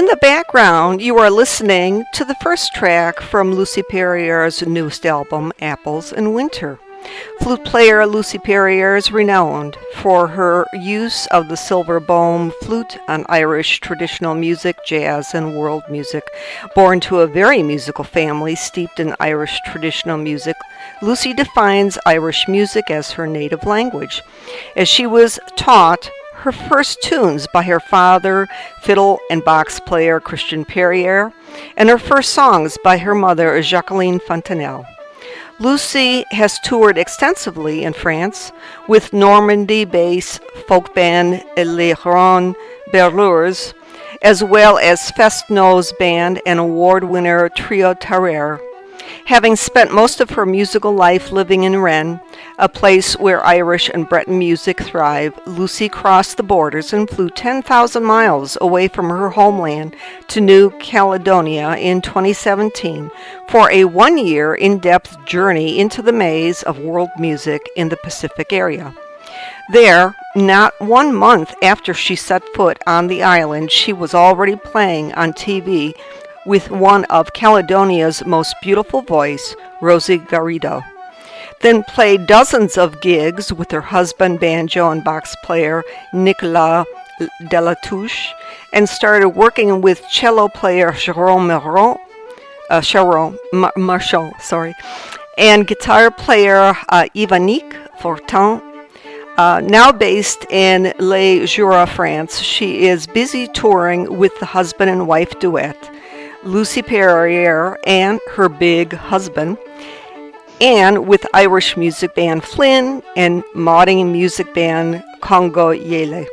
the background, you are listening to the first track from Lucie Perrier's newest album, Apples in Winter. Flute player Lucie Perrier is renowned for her use of the silver bome flute on Irish traditional music, jazz, and world music. Born to a very musical family steeped in Irish traditional music, Lucie defines Irish music as her native language. As she was taught her first tunes by her father, fiddle and box player Christian Perrier, and her first songs by her mother, Jacqueline Fontanelle. Lucie has toured extensively in France with Normandy-based folk band Les Ronds Berleurs, as well as Fest-Noz band and award winner Trio Tarare. Having spent most of her musical life living in Rennes, a place where Irish and Breton music thrive, Lucie crossed the borders and flew 10,000 miles away from her homeland to New Caledonia in 2017 for a one-year in-depth journey into the maze of world music in the Pacific area. There, not 1 month after she set foot on the island, she was already playing on TV with one of Caledonia's most beautiful voice, Rosie Garrido. Then played dozens of gigs with her husband, banjo and box player Nicolas Delatouche, and started working with cello player Marchand, and guitar player Yvonique Fortin. Now based in Les Jura, France, she is busy touring with the husband and wife duet, Lucie Perrier and her big husband, and with Irish music band Flynn and modding music band Congo Yele.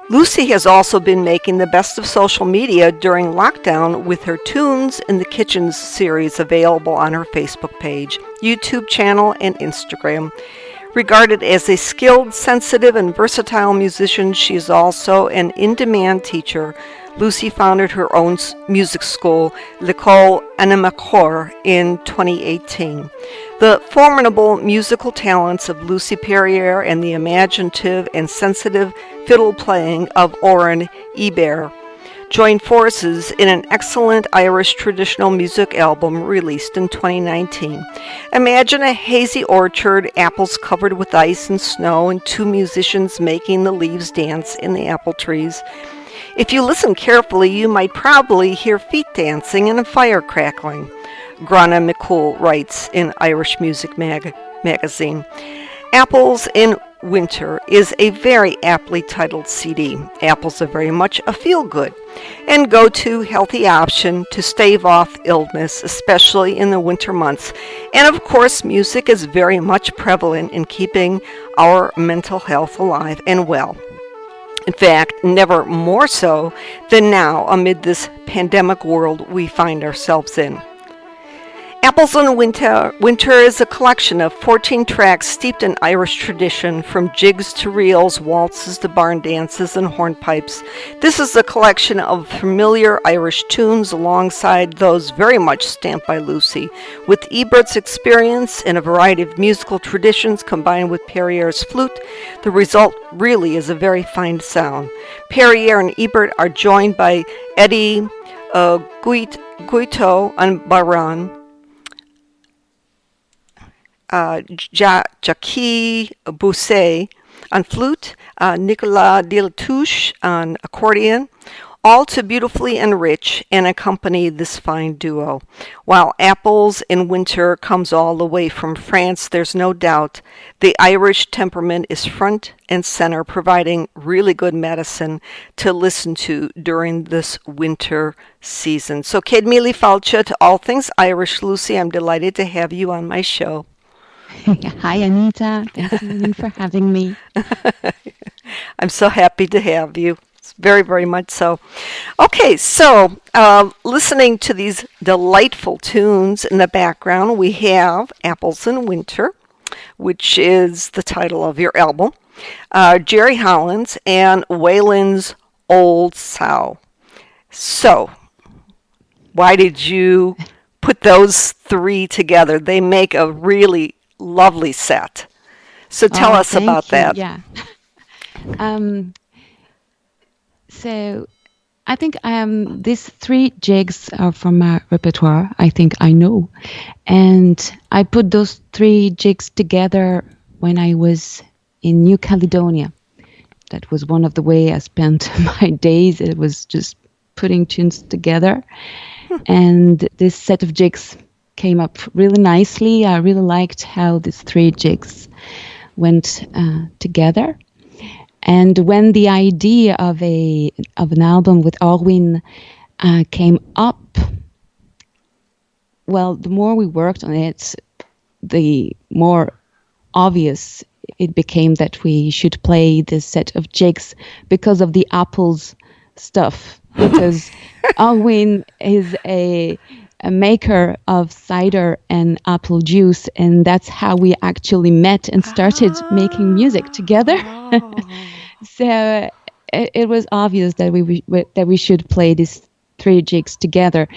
Lucie has also been making the best of social media during lockdown with her Tunes in the Kitchens series available on her Facebook page, YouTube channel, and Instagram. Regarded as a skilled, sensitive, and versatile musician, she is also an in-demand teacher. Lucie founded her own music school, L'École Animacore, in 2018. The formidable musical talents of Lucie Perrier and the imaginative and sensitive fiddle playing of Oren Ebert joined forces in an excellent Irish traditional music album released in 2019. Imagine a hazy orchard, apples covered with ice and snow, and two musicians making the leaves dance in the apple trees. If you listen carefully, you might probably hear feet dancing and a fire crackling, Grana McCool writes in Irish Music magazine. Apples in Winter is a very aptly titled CD. Apples are very much a feel-good and go-to healthy option to stave off illness, especially in the winter months. And of course, music is very much prevalent in keeping our mental health alive and well. In fact, never more so than now amid this pandemic world we find ourselves in. Apples in Winter is a collection of 14 tracks steeped in Irish tradition, from jigs to reels, waltzes to barn dances, and hornpipes. This is a collection of familiar Irish tunes alongside those very much stamped by Lucie, with Ebert's experience in a variety of musical traditions combined with Perrier's flute. The result really is a very fine sound. Perrier and Ebert are joined by Eddie Guito on baron, Jackie Bousset on flute, Nicolas Delatouche on accordion, all to beautifully enrich and accompany this fine duo. While Apples in Winter comes all the way from France, there's no doubt the Irish temperament is front and center, providing really good medicine to listen to during this winter season. So, Céad Míle Fáilte to all things Irish. Lucie, I'm delighted to have you on my show. Hi, Anita. Thank you for having me. I'm so happy to have you. It's very, very much so. Okay, so listening to these delightful tunes in the background, we have Apples in Winter, which is the title of your album, Jerry Holland's, and Waylon's Old Sow. So, why did you put those three together? They make a really lovely set. So tell us about that. Yeah. So I think these three jigs are from my repertoire. I think I know, and I put those three jigs together when I was in New Caledonia. That was one of the way I spent my days. It was just putting tunes together, and this set of jigs came up really nicely. I really liked how these three jigs went together. And when the idea of an album with Orwin came up, well, the more we worked on it, the more obvious it became that we should play this set of jigs because of the apples stuff. Because Orwin is a maker of cider and apple juice, and that's how we actually met and started making music together. So it was obvious that we should play these three jigs together.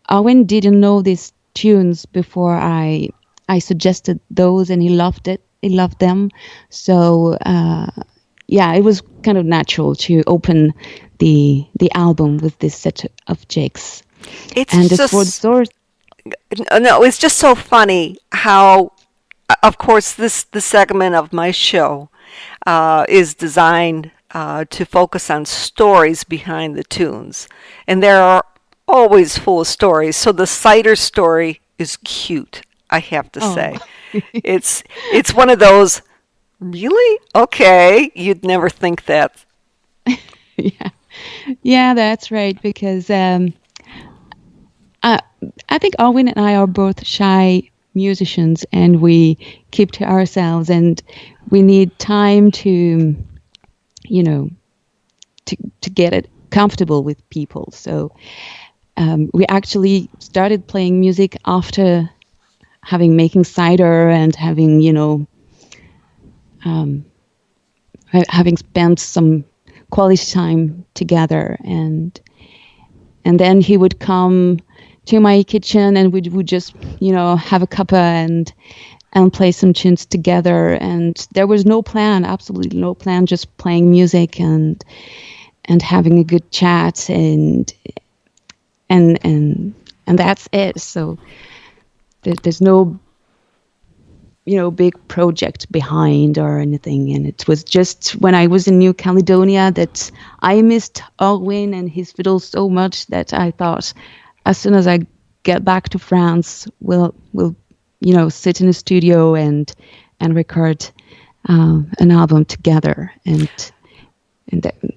Owen didn't know these tunes before I suggested those, and he loved it. He loved them. So yeah, it was kind of natural to open the album with this set of jigs. It's And just for the source, no, it's just so funny how, of course, the segment of my show is designed to focus on stories behind the tunes, and there are always full of stories. So the cider story is cute, I have to say. It's one of those, really? Okay, you'd never think that. yeah, yeah, that's right. Because I think Owen and I are both shy musicians, and we keep to ourselves, and we need time to, to get it comfortable with people. So we actually started playing music after making cider and having spent some quality time together, and then he would come to my kitchen, and we would just have a cuppa and play some tunes together. And there was no plan, absolutely no plan, just playing music and having a good chat, and that's it. So there's no big project behind or anything. And it was just when I was in New Caledonia that I missed Orwin and his fiddle so much that I thought, as soon as I get back to France, we'll sit in a studio and record an album together, and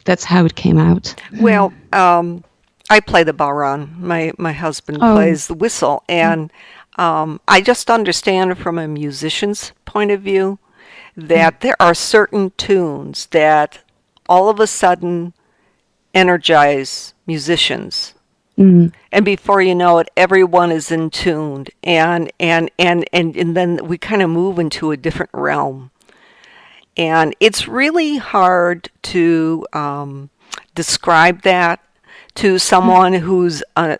that's how it came out. Well, I play the baron. My husband plays the whistle, and I just understand from a musician's point of view that there are certain tunes that all of a sudden energize musicians. And before you know it, everyone is in tune, and then we kind of move into a different realm. And it's really hard to describe that to someone who's a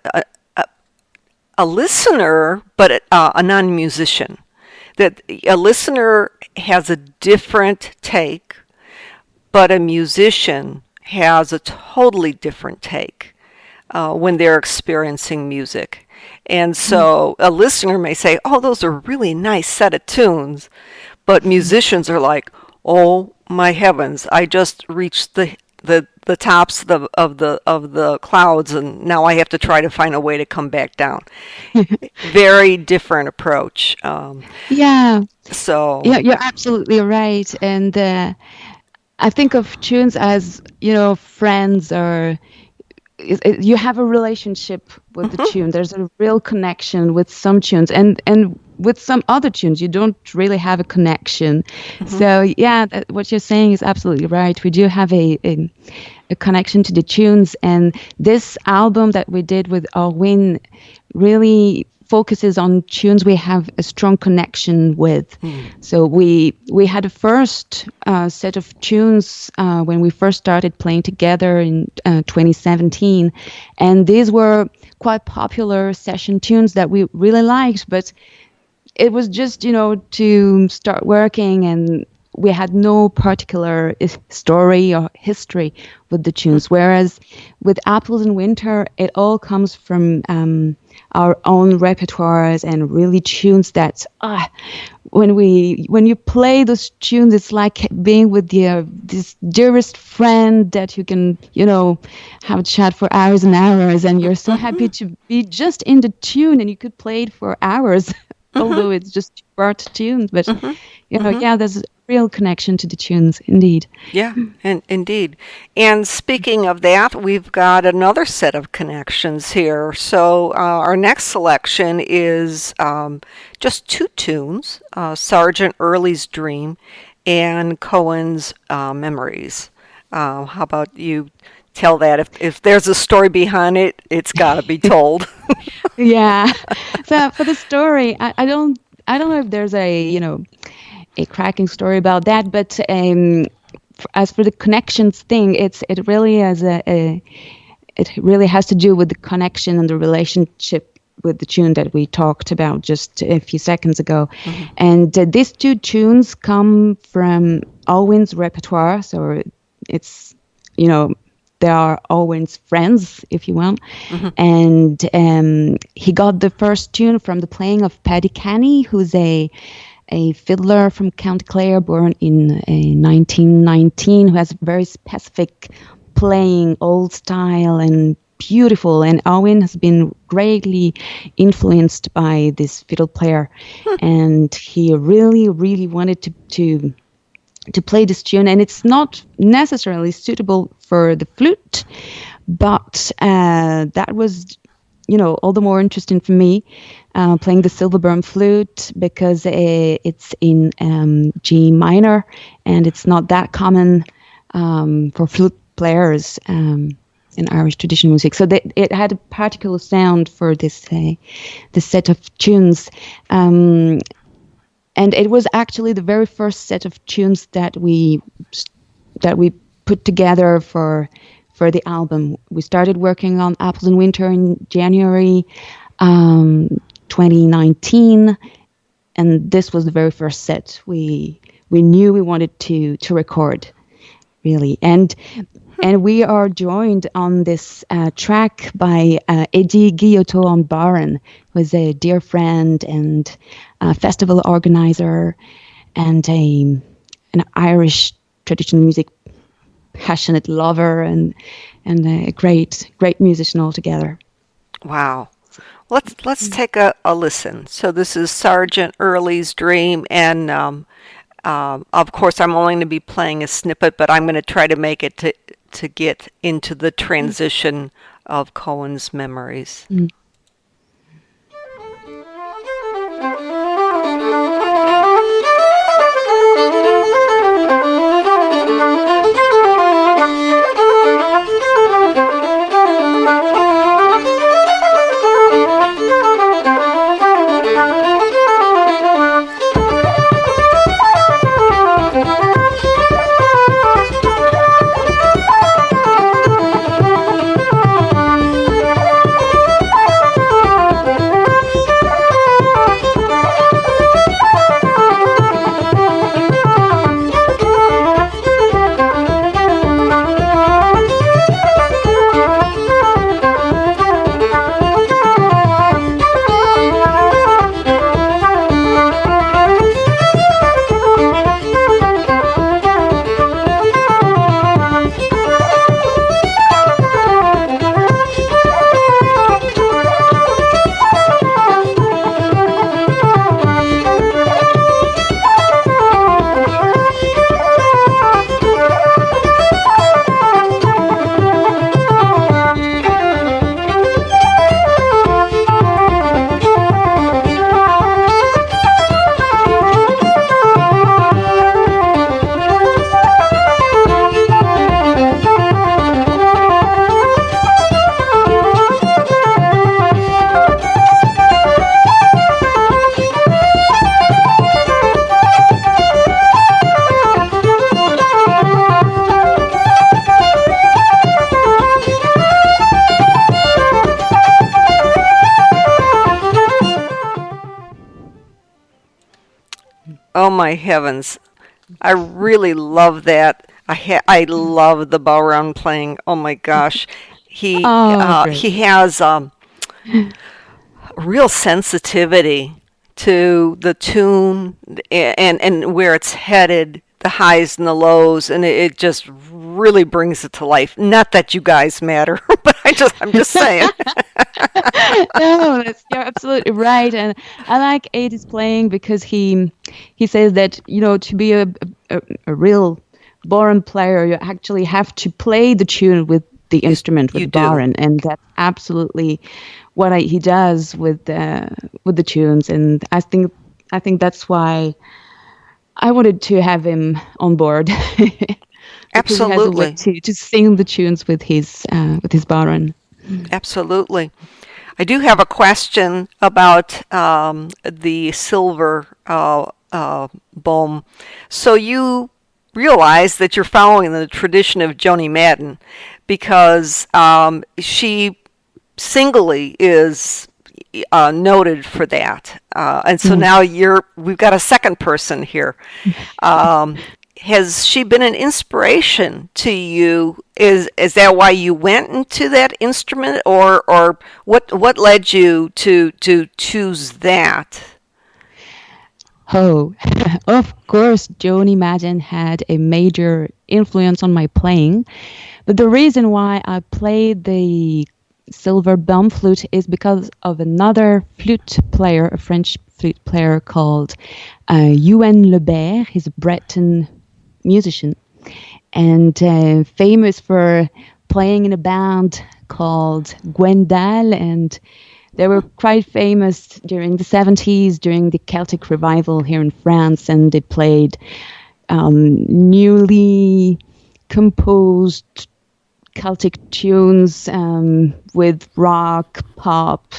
listener, but a non-musician. That a listener has a different take, but a musician has a totally different take when they're experiencing music. And so a listener may say, oh, those are really nice set of tunes. But musicians are like, oh my heavens, I just reached the tops of the clouds, and now I have to try to find a way to come back down. Very different approach. Yeah. So Yeah, you're absolutely right. And I think of tunes as, friends, or you have a relationship with the tune. There's a real connection with some tunes, and with some other tunes you don't really have a connection. So yeah, what you're saying is absolutely right. We do have a connection to the tunes, and this album that we did with Orwin really focuses on tunes we have a strong connection with. So we had a first set of tunes when we first started playing together in 2017, and these were quite popular session tunes that we really liked, but it was just to start working, and we had no particular story or history with the tunes. Whereas with Apples in Winter, it all comes from our own repertoires and really tunes that when you play those tunes, it's like being with this dearest friend that you can have a chat for hours and hours, and you're so happy to be just in the tune, and you could play it for hours. Although it's just short tunes, but there's a real connection to the tunes, indeed. Yeah, and indeed. And speaking of that, we've got another set of connections here. So our next selection is just two tunes, Sergeant Early's Dream and Cohen's Memories. How about you tell that? If there's a story behind it, it's got to be told. Yeah. So for the story, I don't know if there's a cracking story about that, but as for the connections thing, it really has to do with the connection and the relationship with the tune that we talked about just a few seconds ago. And these two tunes come from Alwyn's repertoire, so it's they are Owen's friends, if you will. And he got the first tune from the playing of Paddy Canny, who's a fiddler from County Clare, born in 1919, who has very specific playing, old style and beautiful. And Owen has been greatly influenced by this fiddle player. And he really, really wanted to play this tune, and it's not necessarily suitable for the flute, but that was, all the more interesting for me, playing the silverburn flute, because it's in G minor, and it's not that common for flute players in Irish traditional music. So it had a particular sound for this set of tunes. And it was actually the very first set of tunes that we put together for the album. We started working on Apples in Winter in January 2019, and this was the very first set we knew we wanted to record, really. And we are joined on this track by Eddie Guillotot on Baran, who is a dear friend and a festival organizer and an Irish traditional music passionate lover and a great musician altogether. Wow. Let's take a listen. So this is Sergeant Early's Dream, and of course I'm only going to be playing a snippet, but I'm going to try to make it to get into the transition of Cohen's Memories. Oh my heavens. I really love that. I love the bowround playing. Oh my gosh, Oh, great. he has real sensitivity to the tune and where it's headed, the highs and the lows, and it just really brings it to life. Not that you guys matter, but I'm just saying. No, you're absolutely right, and I like Adis playing because he says that to be a real Boron player, you actually have to play the tune with the instrument, with You the do. Boron, and that's absolutely what he does with the tunes, and I think that's why I wanted to have him on board because he has a way Absolutely. to sing the tunes with his Boron. Absolutely. I do have a question about the silver bomb. So you realize that you're following the tradition of Joni Madden because she singly is noted for that. And so Mm. now we've got a second person here. Um, has she been an inspiration to you? Is that why you went into that instrument, or what led you to choose that? Oh, of course, Joni Madden had a major influence on my playing. But the reason why I played the silver bum flute is because of another flute player, a French flute player called Ewan Lebert. He's a Breton musician and famous for playing in a band called Gwendal, and they were quite famous during the 70s, during the Celtic revival here in France, and they played newly composed Celtic tunes with rock, pop,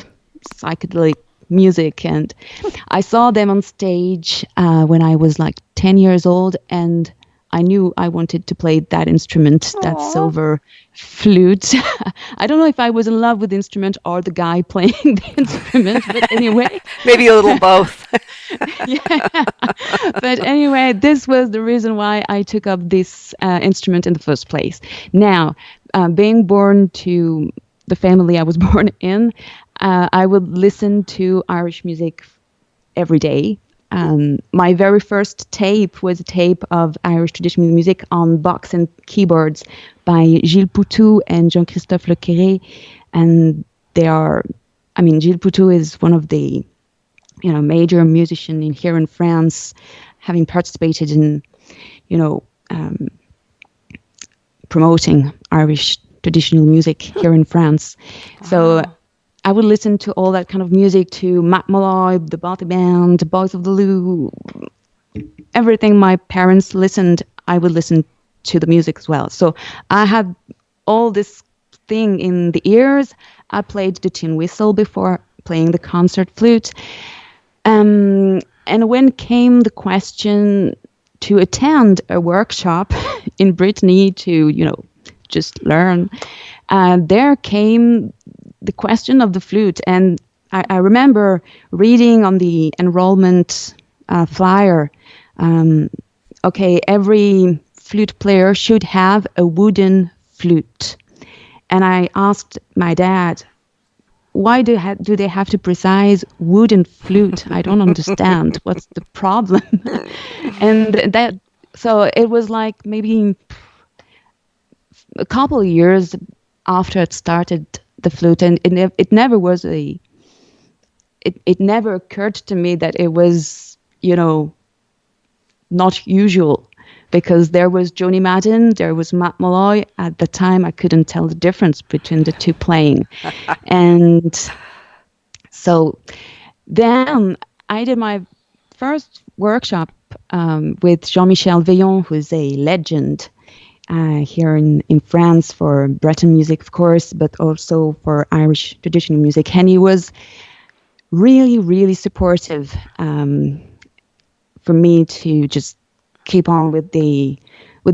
psychedelic music. And I saw them on stage when I was like 10 years old, and I knew I wanted to play that instrument, that Aw. silver flute. I don't know if I was in love with the instrument or the guy playing the instrument, but anyway. Maybe a little both. Yeah. But anyway, this was the reason why I took up this instrument in the first place. Now, being born to the family I was born in, I would listen to Irish music every day. My very first tape was a tape of Irish traditional music on box and keyboards by Gilles Poutou and Jean-Christophe Le Quéré. And Gilles Poutou is one of the major musician here in France, having participated in, um, promoting Irish traditional music here in France. So Wow. I would listen to all that kind of music, to Matt Molloy, the Bothy Band, the Boys of the Lou, everything my parents listened, I would listen to the music as well. So I had all this thing in the ears. I played the tin whistle before playing the concert flute. And when came the question to attend a workshop in Brittany to, just learn, there came the question of the flute. And I remember reading on the enrollment flyer, okay, every flute player should have a wooden flute. And I asked my dad, why do they have to precise wooden flute? I don't understand. What's the problem? And so it was like maybe a couple of years after it started the flute, and it never was it never occurred to me that it was, not usual, because there was Joni Madden, there was Matt Molloy. At the time, I couldn't tell the difference between the two playing. And so then I did my first workshop with Jean-Michel Veillon, who's a legend here in France for Breton music, of course, but also for Irish traditional music. And he was really, really supportive for me to just keep on with the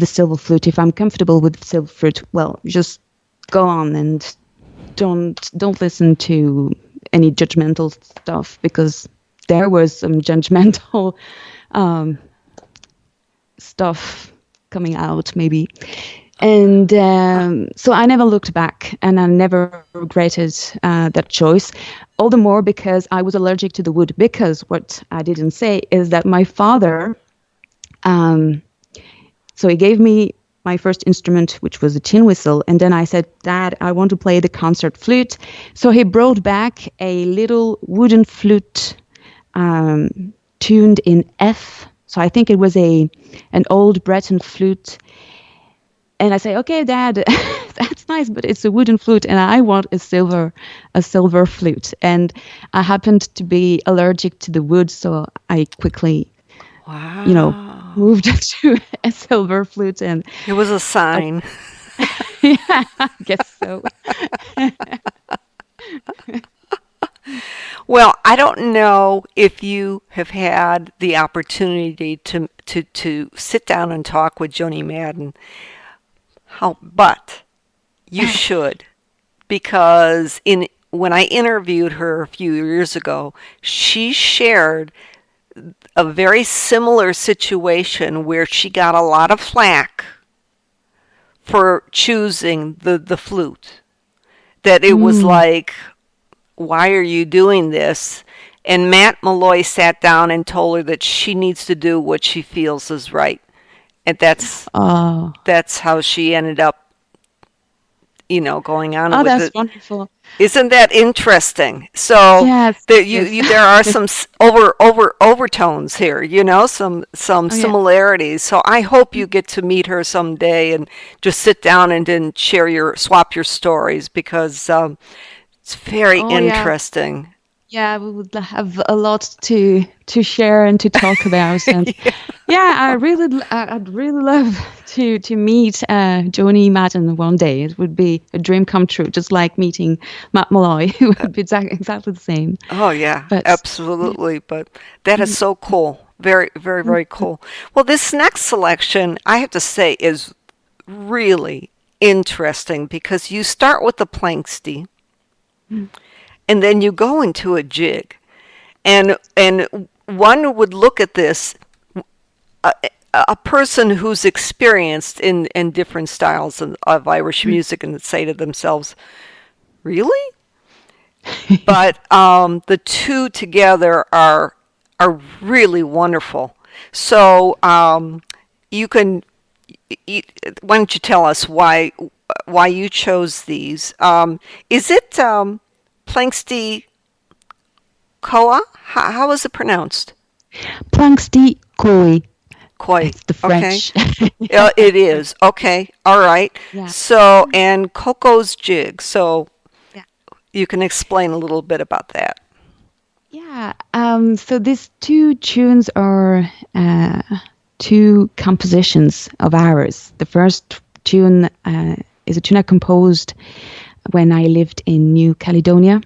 silver flute. If I'm comfortable with the silver flute, well, just go on and don't listen to any judgmental stuff, because there was some judgmental stuff coming out, maybe. And so I never looked back, and I never regretted that choice. All the more because I was allergic to the wood. Because what I didn't say is that my father, so he gave me my first instrument, which was a tin whistle. And then I said, Dad, I want to play the concert flute. So he brought back a little wooden flute tuned in F. So I think it was an old Breton flute. And I say, okay, Dad, that's nice, but it's a wooden flute, and I want a silver flute. And I happened to be allergic to the wood, so I quickly, moved to a silver flute. And it was a sign. Yeah, I guess so. Well, I don't know if you have had the opportunity to sit down and talk with Joni Madden. But you should, because when I interviewed her a few years ago, she shared a very similar situation where she got a lot of flack for choosing the flute. That it was like, why are you doing this? And Matt Malloy sat down and told her that she needs to do what she feels is right. And that's how she ended up, going on with it. Oh, that's wonderful. Isn't that interesting? So yes, there are some overtones here, some similarities. So I hope you get to meet her someday and just sit down and then swap your stories, because it's very interesting. Yeah, we would have a lot to share and to talk about. And I'd really love to meet Joni Madden one day. It would be a dream come true, just like meeting Matt Malloy. It would be exactly the same. Oh yeah, absolutely. But that is so cool. Very, very, very cool. Well, this next selection, I have to say, is really interesting, because you start with the planksty. And then you go into a jig, and one would look at this, a person who's experienced in different styles of Irish music, and say to themselves, really? But the two together are really wonderful. So you can, why don't you tell us why you chose these? Is it Planksty Koa? How is it pronounced? Planksty Koi. Koi. It's the French. Okay. It is. Okay. All right. Yeah. So, and Coco's Jig. So you can explain a little bit about that. Yeah. So these two tunes are two compositions of ours. The first tune is a tune I composed when I lived in New Caledonia,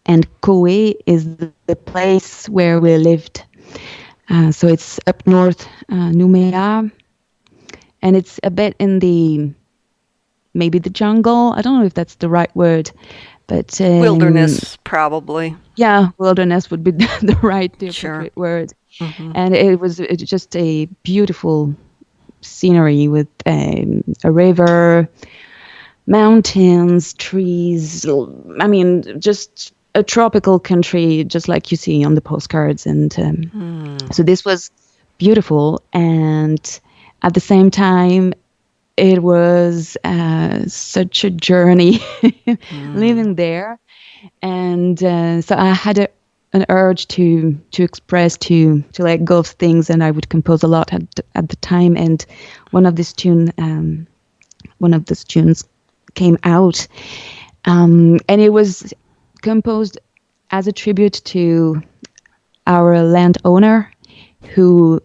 and Koe is the place where we lived. So it's up north, Noumea, and it's a bit in maybe the jungle. I don't know if that's the right word, but wilderness, probably. Yeah, wilderness would be the appropriate word. Mm-hmm. And it was just a beautiful scenery with a river, mountains, trees. I mean, just a tropical country, just like you see on the postcards. And so this was beautiful. And at the same time, it was such a journey living there. And so I had an urge to express, to let go of things. And I would compose a lot at the time. And one of these tunes came out, and it was composed as a tribute to our landowner who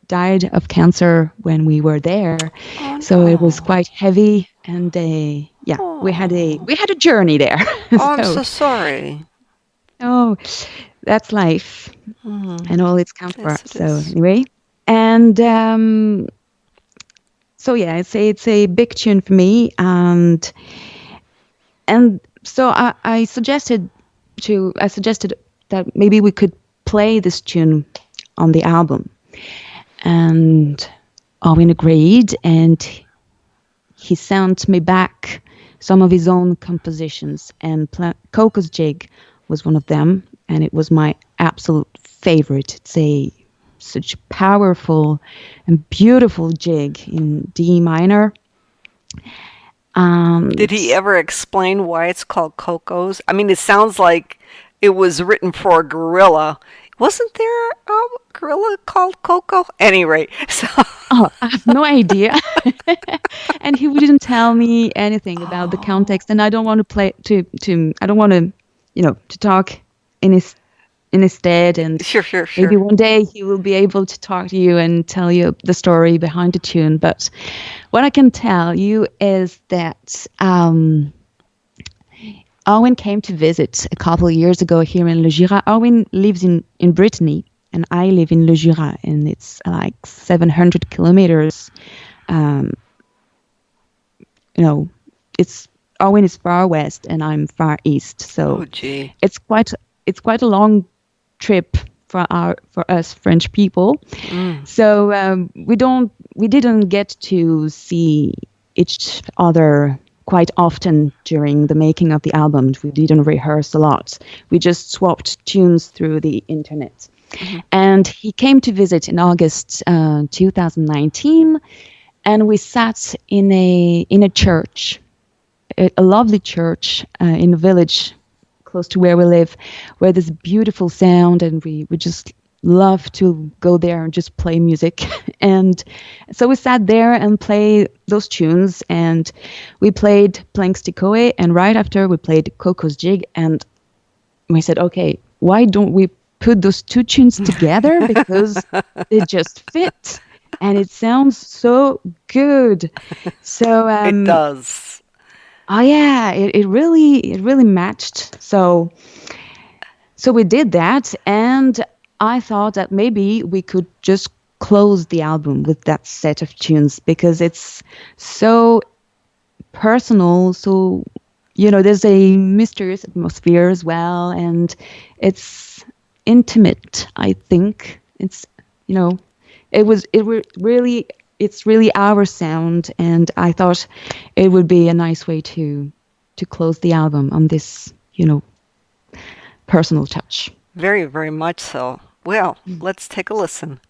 died of cancer when we were there. Oh, so it was quite heavy, and we had a journey there. I'm so sorry. Oh, that's life, and all its comfort. Yes, so anyway, and so it's a big tune for me, and so I suggested that maybe we could play this tune on the album, and Owen agreed, and he sent me back some of his own compositions, and Coco's Jig was one of them, and it was my absolute favorite. It's such powerful and beautiful jig in D minor. Did he ever explain why it's called Coco's? I mean, it sounds like it was written for a gorilla. Wasn't there a gorilla called Coco? Any rate, so Oh, I have no idea. And he wouldn't tell me anything about the context, and I don't want to I don't want to, to talk in his stead, and sure. maybe one day he will be able to talk to you and tell you the story behind the tune. But what I can tell you is that Owen came to visit a couple of years ago here in Le Jura. Owen lives in Brittany, and I live in Le Jura, and it's like 700 kilometers. It's Owen is far west, and I'm far east, so it's quite a long trip for us French people. So we didn't get to see each other quite often during the making of the album. We didn't rehearse a lot. We just swapped tunes through the internet. And he came to visit in August 2019, and we sat in a church, a lovely church in a village close to where we live, where there's beautiful sound, and we just love to go there and just play music. And so we sat there and played those tunes, and we played Plank Sticoe, and right after we played Coco's Jig, and we said, okay, why don't we put those two tunes together, because they just fit and it sounds so good. So it does. Oh yeah, it really matched. So we did that, and I thought that maybe we could just close the album with that set of tunes, because it's so personal. So, there's a mysterious atmosphere as well, and it's intimate, I think. It's, it's really our sound, and I thought it would be a nice way to close the album on this, personal touch. Very, very much so. Well, let's take a listen.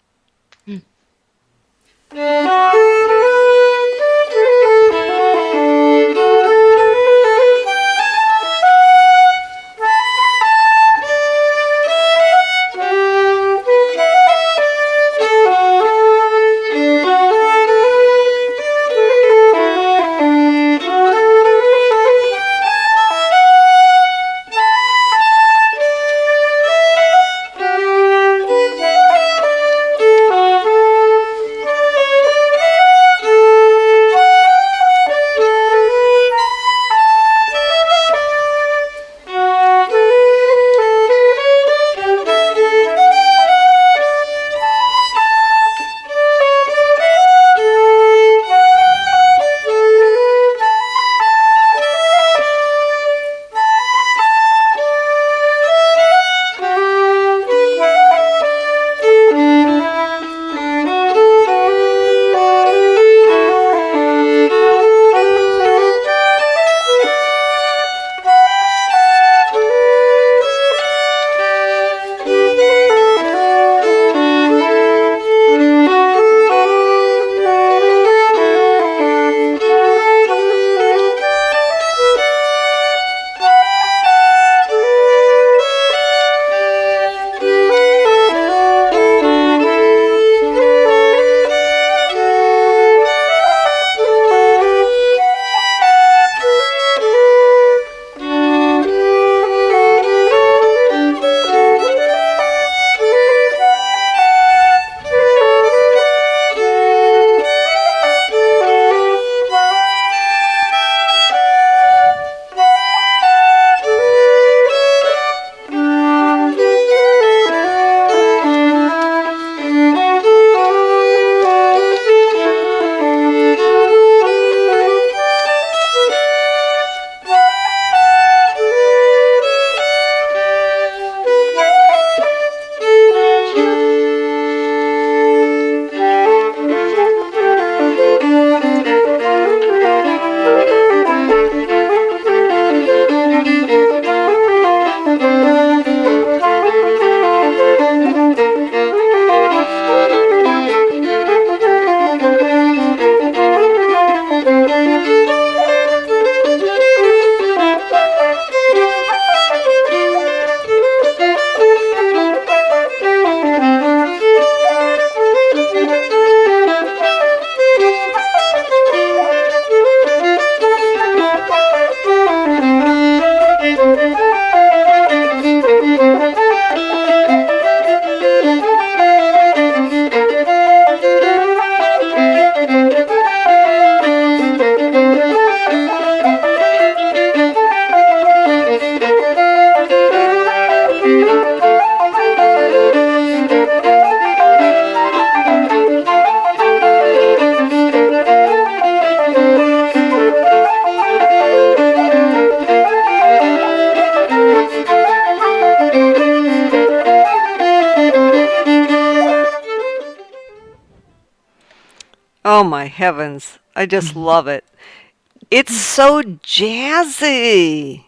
Oh my heavens. I just love it. It's so jazzy.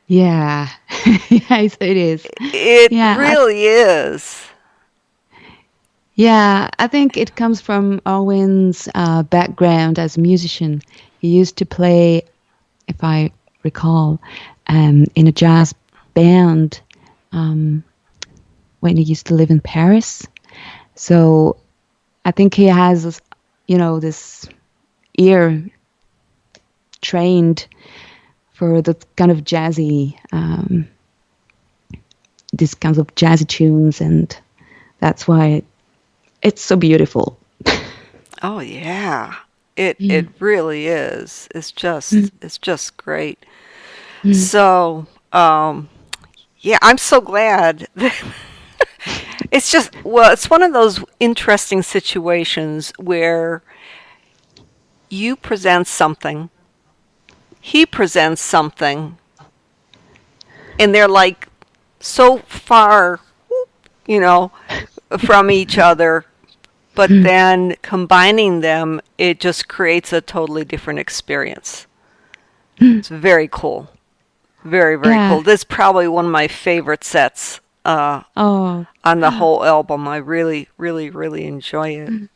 Yeah. Yes, it is. It Yeah, really is. yeah, I think it comes from Owen's background as a musician. He used to play, if I recall, in a jazz band um, when he used to live in Paris. So I think he has, this ear trained for the kind of jazzy, these kinds of jazzy tunes, and that's why it's so beautiful. Oh yeah. It Yeah. really is. Mm, It's just great. mm, So, yeah, I'm so glad. It's just, well, it's one of those interesting situations where you present something, he presents something, and they're like so far, you know, from each other, but mm. then combining them, it just creates a totally different experience. It's very cool. Very, very Yeah. cool. This is probably one of my favorite sets Oh. on the whole album. I really, really, really enjoy it.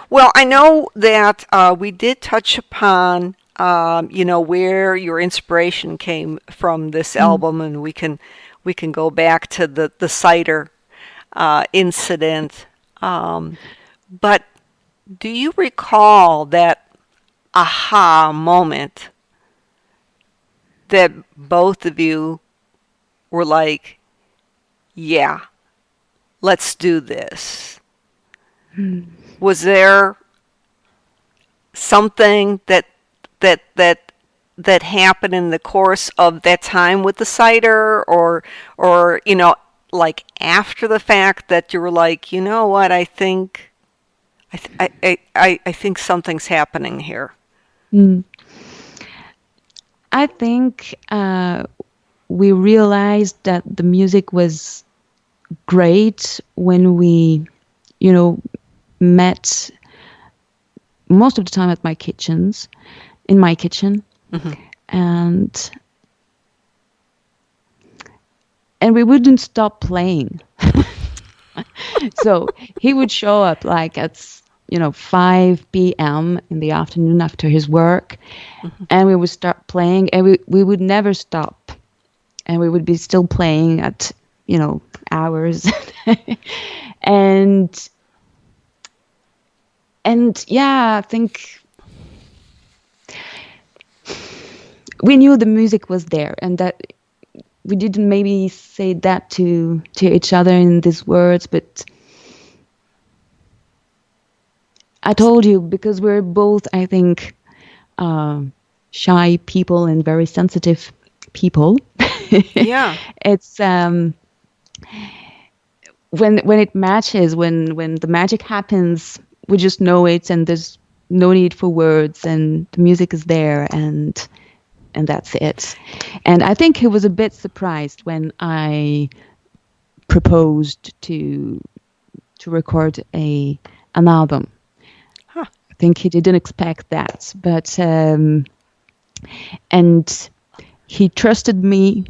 Well, I know that we did touch upon, where your inspiration came from this Mm. album, and we can go back to the cider incident. But do you recall that aha moment that both of you were like, "Yeah, let's do this"? Was there something that that that happened in the course of that time with the cider, or like after the fact, that you were like, you know what, I think something's happening here. Mm. I think we realized that the music was great when we, you know, met most of the time at in my kitchen, Hmm. and we wouldn't stop playing. So he would show up like at 5 p.m. in the afternoon after his work, and we would start playing, and we would never stop, and we would be still playing at hours. and yeah, I think we knew the music was there, and that we didn't maybe say that to each other in these words, but I told you, because we're both, I think, uh, shy people and very sensitive people. Yeah. It's when it matches, when the magic happens, we just know it, and there's no need for words, and the music is there, and that's it. And I think he was a bit surprised when I proposed to record an album. Huh. I think he didn't expect that, but and he trusted me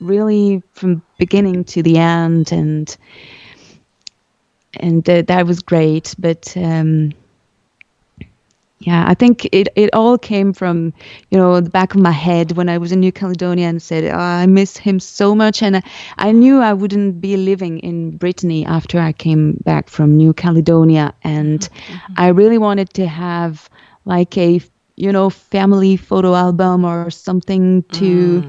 really from beginning to the end, and that was great. But yeah, I think it all came from the back of my head when I was in New Caledonia, and said, oh, I miss him so much, and I knew I wouldn't be living in Brittany after I came back from New Caledonia, and I really wanted to have like a family photo album or something to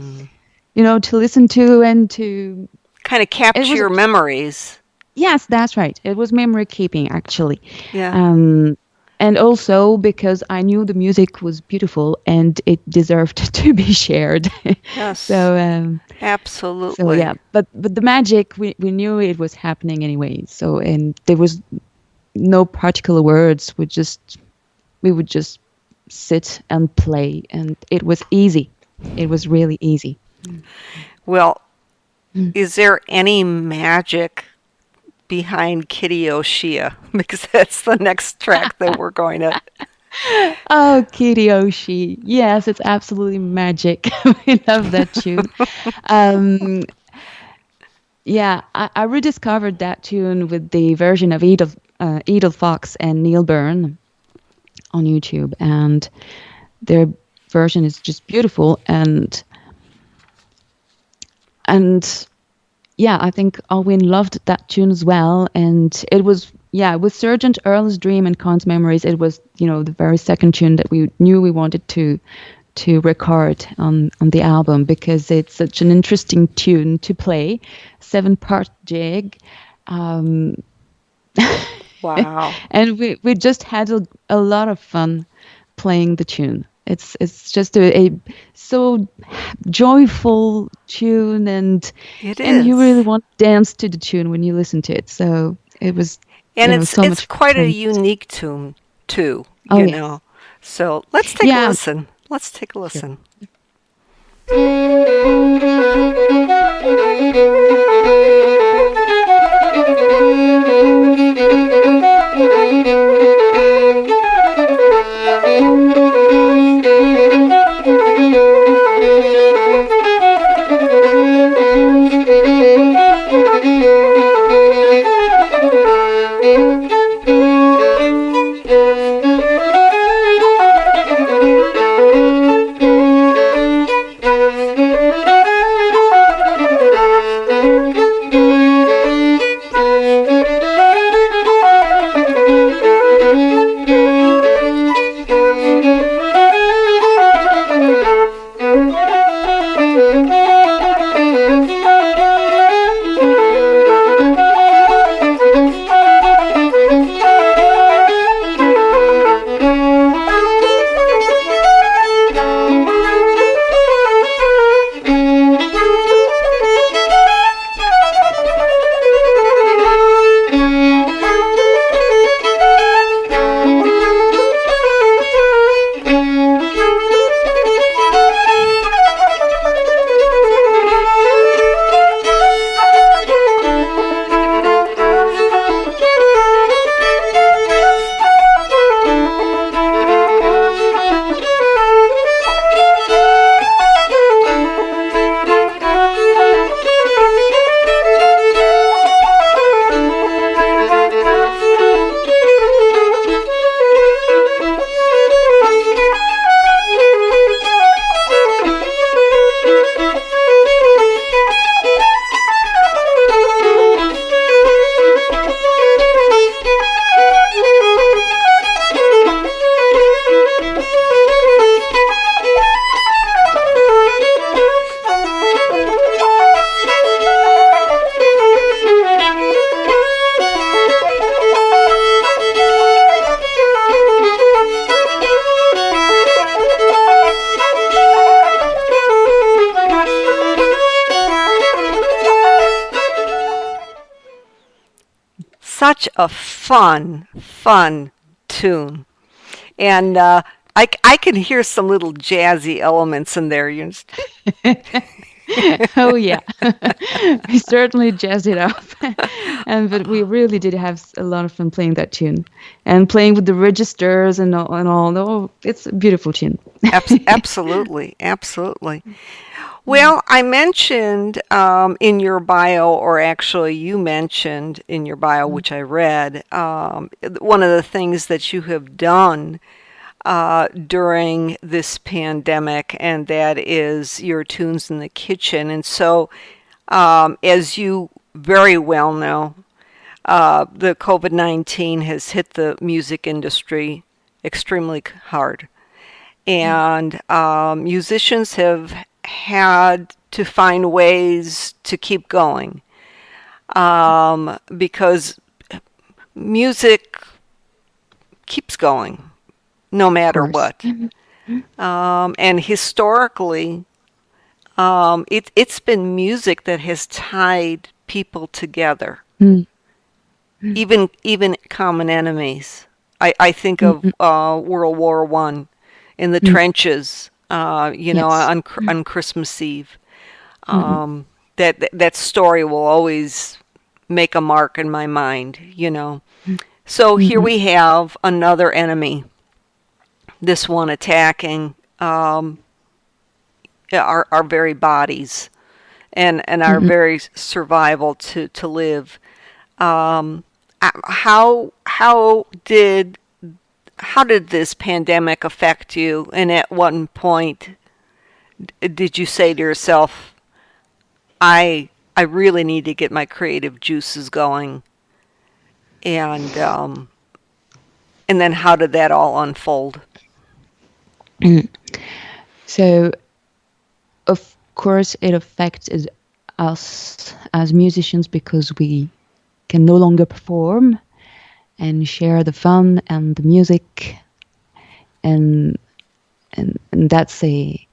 Mm. to listen to, and to Kind of it capture was. your memories. Yes, that's right. It was memory keeping, actually. Yeah. Um, and also because I knew the music was beautiful and it deserved to be shared. Yes. so, Absolutely. yeah, but the magic, we knew it was happening anyway. So, and there was no particular words. We would just sit and play, and it was easy. It was really easy. Well, Mm. is there any magic behind Kitty Oshia? Because that's the next track that we're going to. Oh, Kiryoshi. Yes, it's absolutely magic. We love that tune. Um, yeah, I rediscovered that tune with the version of Edel Fox and Neil Byrne on YouTube, and their version is just beautiful. And yeah, I think Alwyn loved that tune as well. And it was, yeah, with Sergeant Earl's Dream and Con's Memories, it was, the very second tune that we knew we wanted to record on the album, because it's such an interesting tune to play. 7-part jig. Wow. And we just had a lot of fun playing the tune. It's just a so joyful tune, and It you really is. want to dance to the tune when you listen to it. So it was, And so it's much quite a fun. unique tune too, Oh yes, So let's take a yeah. listen. Let's take a Sure. listen. Such a fun tune. And I can hear some little jazzy elements in there. Oh yeah, we certainly jazzed it up, but we really did have a lot of fun playing that tune and playing with the registers and all. Oh, it's a beautiful tune. Absolutely, absolutely. Well, I mentioned in your bio, or actually you mentioned in your bio, which I read, one of the things that you have done during this pandemic, and that is your tunes in the kitchen. And so, as you very well know, the COVID-19 has hit the music industry extremely hard. And musicians have had to find ways to keep going because music keeps going no matter what. And historically, it's been music that has tied people together, even common enemies. I think of World War One in the trenches, Yes. on Christmas Eve. That story will always make a mark in my mind, you know. So here Mm-hmm. we have another enemy, this one attacking our very bodies and our Mm-hmm. very survival to live. Um, how did this pandemic affect you? And at one point, did you say to yourself, I really need to get my creative juices going, and and then how did that all unfold? So, of course, it affects us as musicians because we can no longer perform and share the fun and the music, and and that's a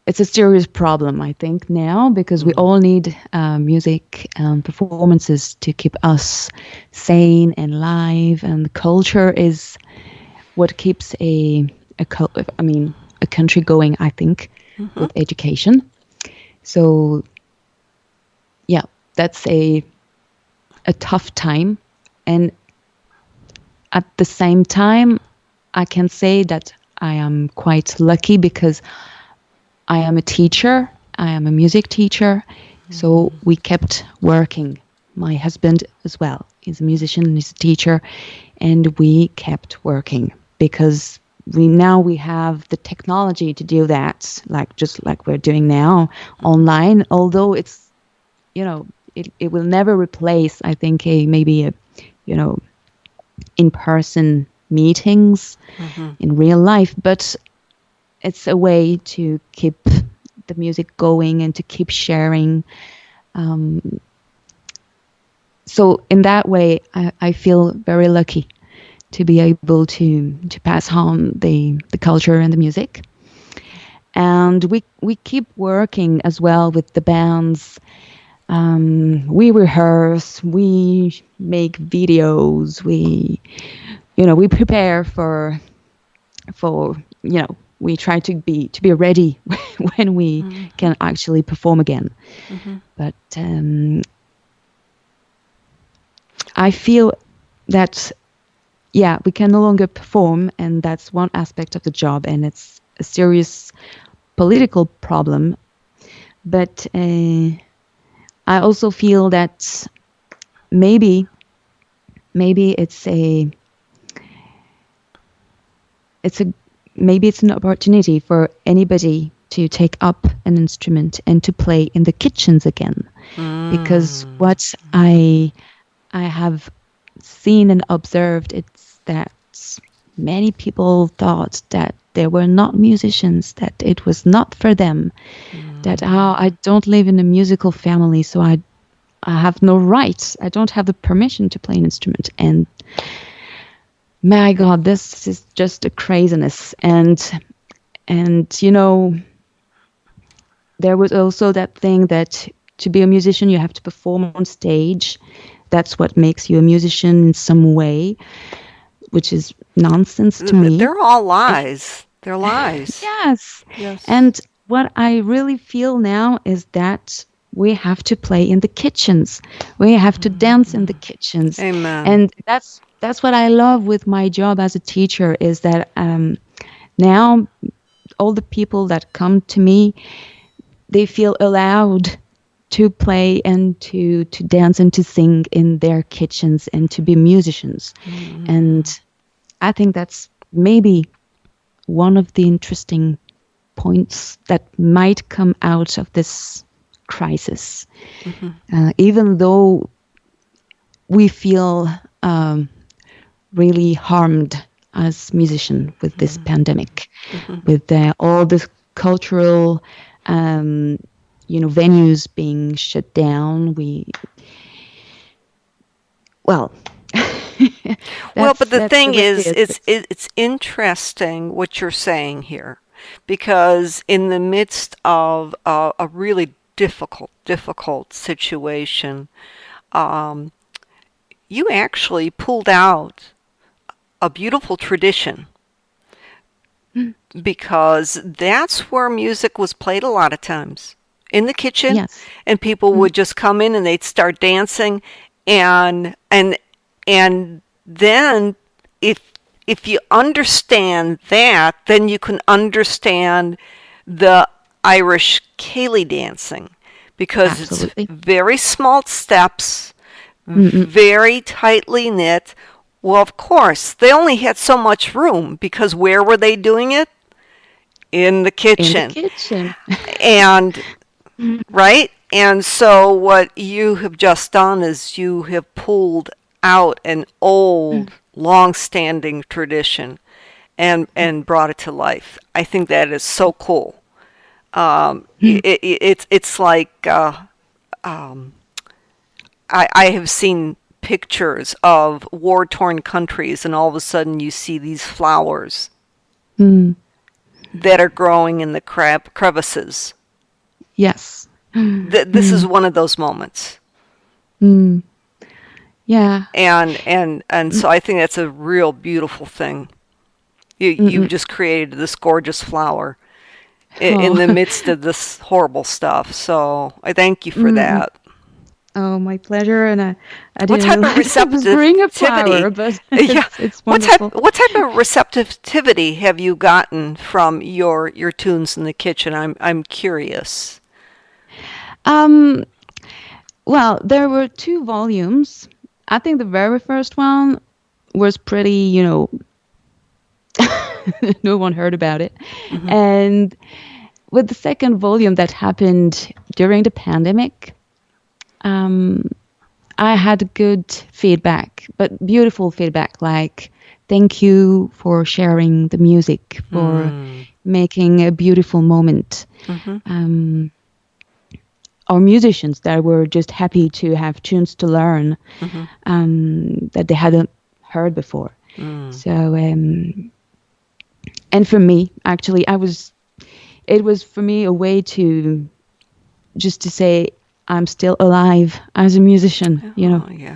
it's a serious problem, I think, now, because we Mm, all need music and performances to keep us sane and live, and the culture is what keeps a country going, I think, mhm, with education. So yeah, that's a tough time, and at the same time, I can say that I am quite lucky because I am a teacher. I am a music teacher. So we kept working. My husband as well is a musician, he's a teacher, and we kept working because we have the technology to do that, like just like we're doing now online. Although it will never replace, I think, a maybe a you know in-person meetings mhm. in real life, but it's a way to keep the music going and to keep sharing. Um, so in that way, I feel very lucky to be able to pass on the culture and the music. And we keep working as well with the bands. We rehearse, we make videos, we prepare for we try to be ready when we can actually perform again. But I feel that we can no longer perform, and that's one aspect of the job, and it's a serious political problem. But I also feel that maybe it's a maybe it's an opportunity for anybody to take up an instrument and to play in the kitchens again, because Mm, what I have seen and observed, it's that many people thought that they were not musicians, that it was not for them, that I don't live in a musical family, so I have no rights. I don't have the permission to play an instrument. And my God, this is just a craziness. And there was also that thing that to be a musician, you have to perform on stage. That's what makes you a musician in some way, which is nonsense to me. they're all lies. They're lies. Yes. Yes. And what I really feel now is that we have to play in the kitchens. We have to dance in the kitchens. Amen. And that's what I love with my job as a teacher, is that now all the people that come to me, they feel allowed to play and to dance and to sing in their kitchens and to be musicians. And I think that's maybe one of the interesting points that might come out of this crisis. Even though we feel really harmed as musicians with this pandemic, with all the cultural venues being shut down. Well, Well, but the that's the thing way is, it is. it's interesting what you're saying here, because in the midst of a really difficult situation, um, you actually pulled out a beautiful tradition, because that's where music was played a lot of times. in the kitchen, Yes. and people would just come in and they'd start dancing, and and then if if you understand that, then you can understand the Irish ceilidh dancing, because it's Absolutely. very small steps, Mm-mm. very tightly knit. Well, of course, they only had so much room, because where were they doing it? In the In the kitchen. kitchen. And right? And so what you have just done is you have pulled out an old, long-standing tradition and brought it to life. I think that is so cool. It's like I have seen pictures of war-torn countries, and all of a sudden you see these flowers Mm. that are growing in the crevices. Yes. This is one of those moments. Mm. Yeah. And so I think that's a real beautiful thing. You Mm-mm. just created this gorgeous flower in the Oh. midst of this horrible stuff. So I thank you for Mm-mm. that. Oh, my pleasure. And I What didn't type of realize I was bringing a flower, receptivity? but Yeah. it's wonderful. What type of receptivity have you gotten from your tunes in the kitchen? I'm curious. Um, well, there were two volumes. I think the very first one was pretty, no one heard about it. Hmm. And with the second volume that happened during the pandemic, um, I had good feedback, but beautiful feedback, like, thank you for sharing the music, for making a beautiful moment. Hmm. Um, our musicians that were just happy to have tunes to learn Hmm. that they hadn't heard before. Mm. So, and for me, actually, it was for me a way to just to say I'm still alive as a musician, Oh, yeah.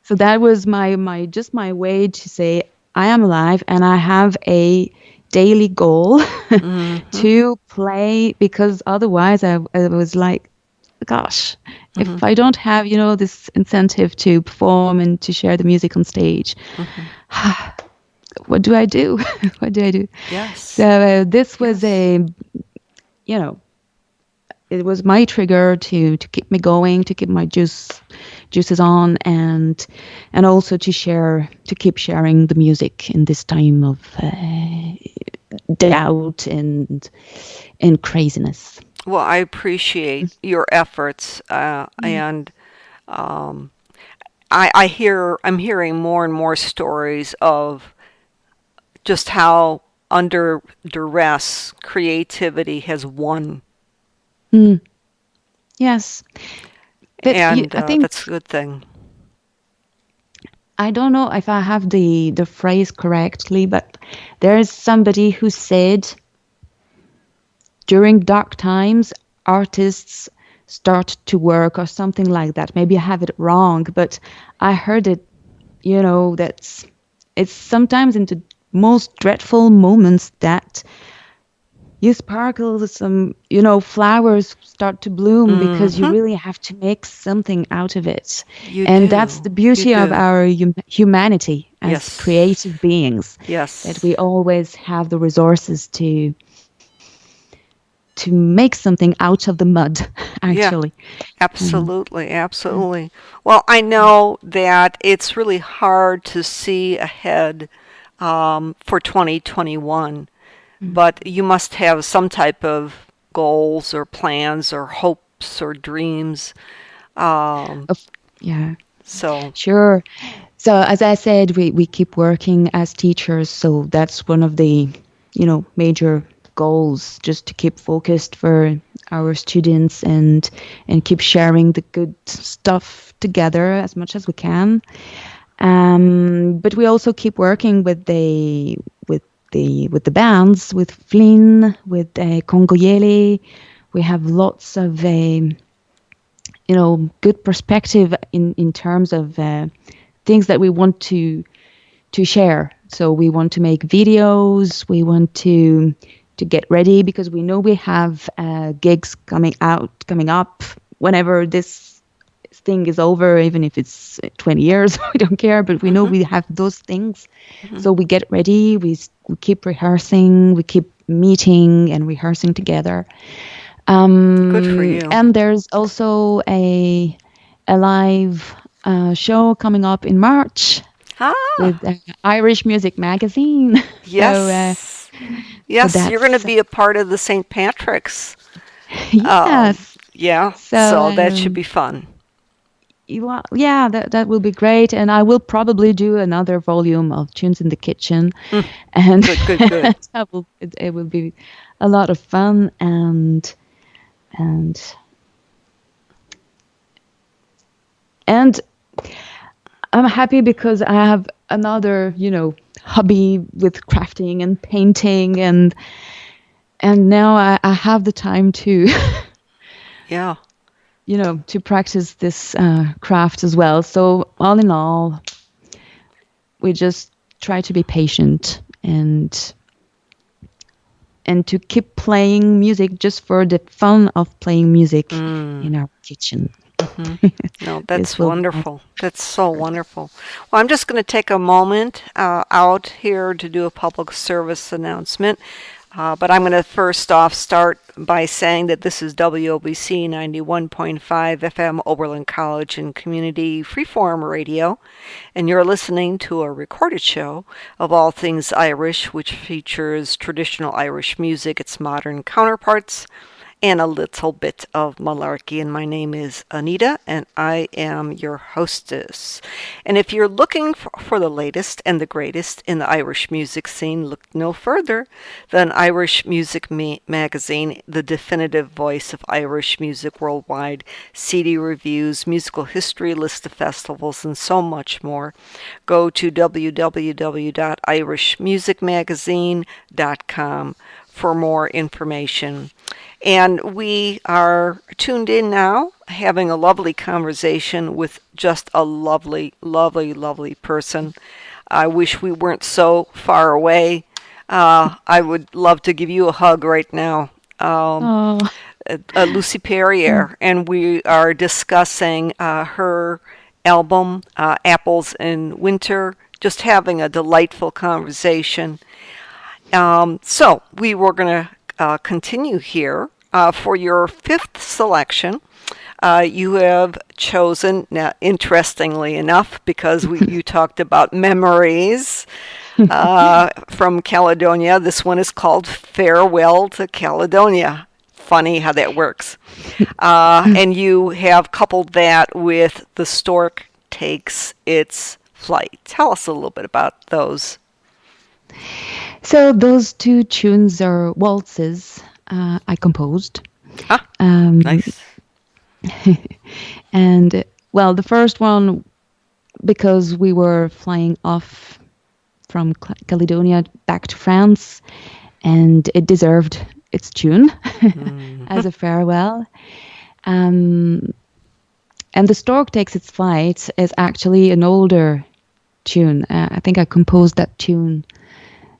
So that was my way to say I am alive, and I have a daily goal Hmm. to play, because otherwise I was like, gosh, Hmm. if I don't have, this incentive to perform and to share the music on stage, what do I do? What do I do? Yes. So this was Yes. it was my trigger to keep me going, to keep my juices on, and also to keep sharing the music in this time of doubt and craziness. Well, I appreciate your efforts, and um, I'm hearing more and more stories of just how under duress creativity has won, Mm, yes, but and I think, that's a good thing. I don't know if I have the phrase correctly, but there is somebody who said during dark times artists start to work, or something like that. Maybe I have it wrong, but I heard it, that's it's sometimes in the most dreadful moments that you sparkle some, flowers start to bloom, because you Hmm. really have to make something out of it. You And that's do. the You beauty of do. our humanity as Yes. creative beings, that Yes. we always have the resources to make something out of the mud, Yeah. actually. Um, Absolutely, absolutely. Well, I know that it's really hard to see ahead for 2021, but you must have some type of goals or plans or hopes or dreams. Um, of, yeah, so, sure. So as I said, we keep working as teachers, so that's one of the, major goals, just to keep focused for our students, and keep sharing the good stuff together as much as we can. But we also keep working with the bands, with Flynn, with Kongoyele. We have lots of good perspective in terms of things that we want to share. So we want to make videos. We want to to get ready because we know we have gigs coming up whenever this thing is over, even if it's 20 years, we don't care, but we know we have those things. So we get ready, we keep rehearsing, we keep meeting and rehearsing together. Good for you. And there's also a live show coming up in March with Irish Music Magazine. Yes. Yes, so you're going to be a part of the St. Patrick's. Yes. Yeah, so that should be fun. Yeah, that will be great. And I will probably do another volume of Tunes in the Kitchen. And Good. it will be a lot of fun and I'm happy because I have another, hobby with crafting and painting and now I have the time to yeah, to practice this craft as well. So all in all, we just try to be patient and to keep playing music just for the fun of playing music in our kitchen. No, that's wonderful. That's so wonderful. Well, I'm just going to take a moment out here to do a public service announcement. But I'm going to first off start by saying that this is WOBC 91.5 FM Oberlin College and Community Freeform Radio, and you're listening to a recorded show of all things Irish, which features traditional Irish music, its modern counterparts, and a little bit of malarkey. And my name is Anita, and I am your hostess. And if you're looking for the latest and the greatest in the Irish music scene, look no further than Irish Music Magazine, the definitive voice of Irish music worldwide, CD reviews, musical history, list of festivals, and so much more. Go to www.irishmusicmagazine.com for more information. And we are tuned in now, having a lovely conversation with just a lovely, lovely, lovely person. I wish we weren't so far away. I would love to give you a hug right now. Lucie Perrier, and we are discussing her album, Apples in Winter, just having a delightful conversation. So we were going to continue here. For your fifth selection, you have chosen, now interestingly enough, because you talked about memories from Caledonia, this one is called Farewell to Caledonia. Funny how that works. And you have coupled that with The Stork Takes Its Flight. Tell us a little bit about those. So those two tunes are waltzes I composed. Nice. And, well, the first one, because we were flying off from Caledonia back to France, and it deserved its tune as a farewell. And The Stork Takes Its Flight is actually an older tune. I think I composed that tune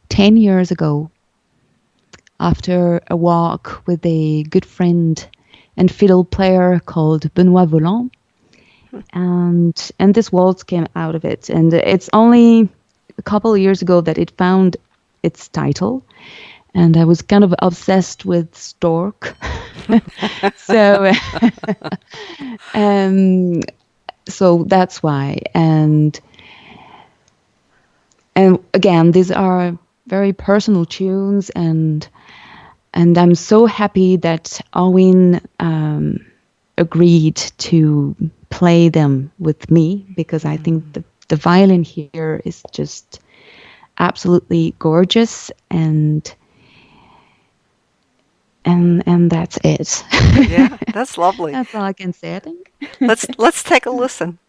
10 years ago after a walk with a good friend and fiddle player called Benoit Volant. And this waltz came out of it. And it's only a couple of years ago that it found its title. And I was kind of obsessed with stork. So that's why. And again, these are very personal tunes, and I'm so happy that Owen agreed to play them with me, because I think the violin here is just absolutely gorgeous, and that's it. Yeah, that's lovely. That's all I can say, I think. Let's take a listen.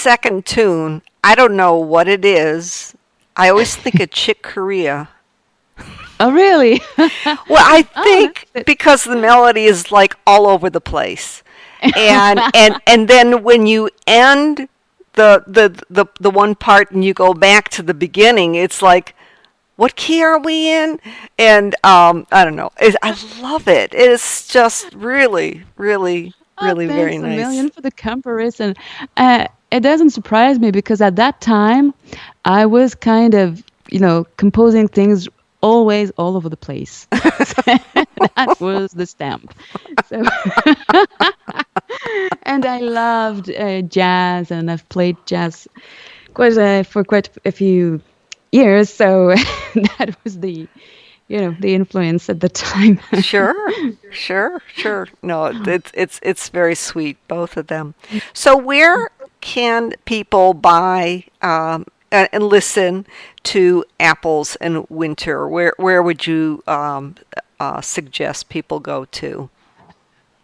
second tune, I don't know what it is. I always think of Chick Corea. Oh, really? Well, I Oh, think because the melody is like all over the place. And then when you end the one part and you go back to the beginning, it's like, what key are we in? And I don't know. I love it. It is just really, really, oh, really very thanks a nice. million for the comparison. It doesn't surprise me because at that time, I was kind of, composing things always all over the place. That was the stamp. So, and I loved jazz, and I've played jazz for quite a few years. So that was the influence at the time. Sure, sure, sure. No, it's very sweet, both of them. So where can people buy and listen to Apples in Winter? Where would you suggest people go to?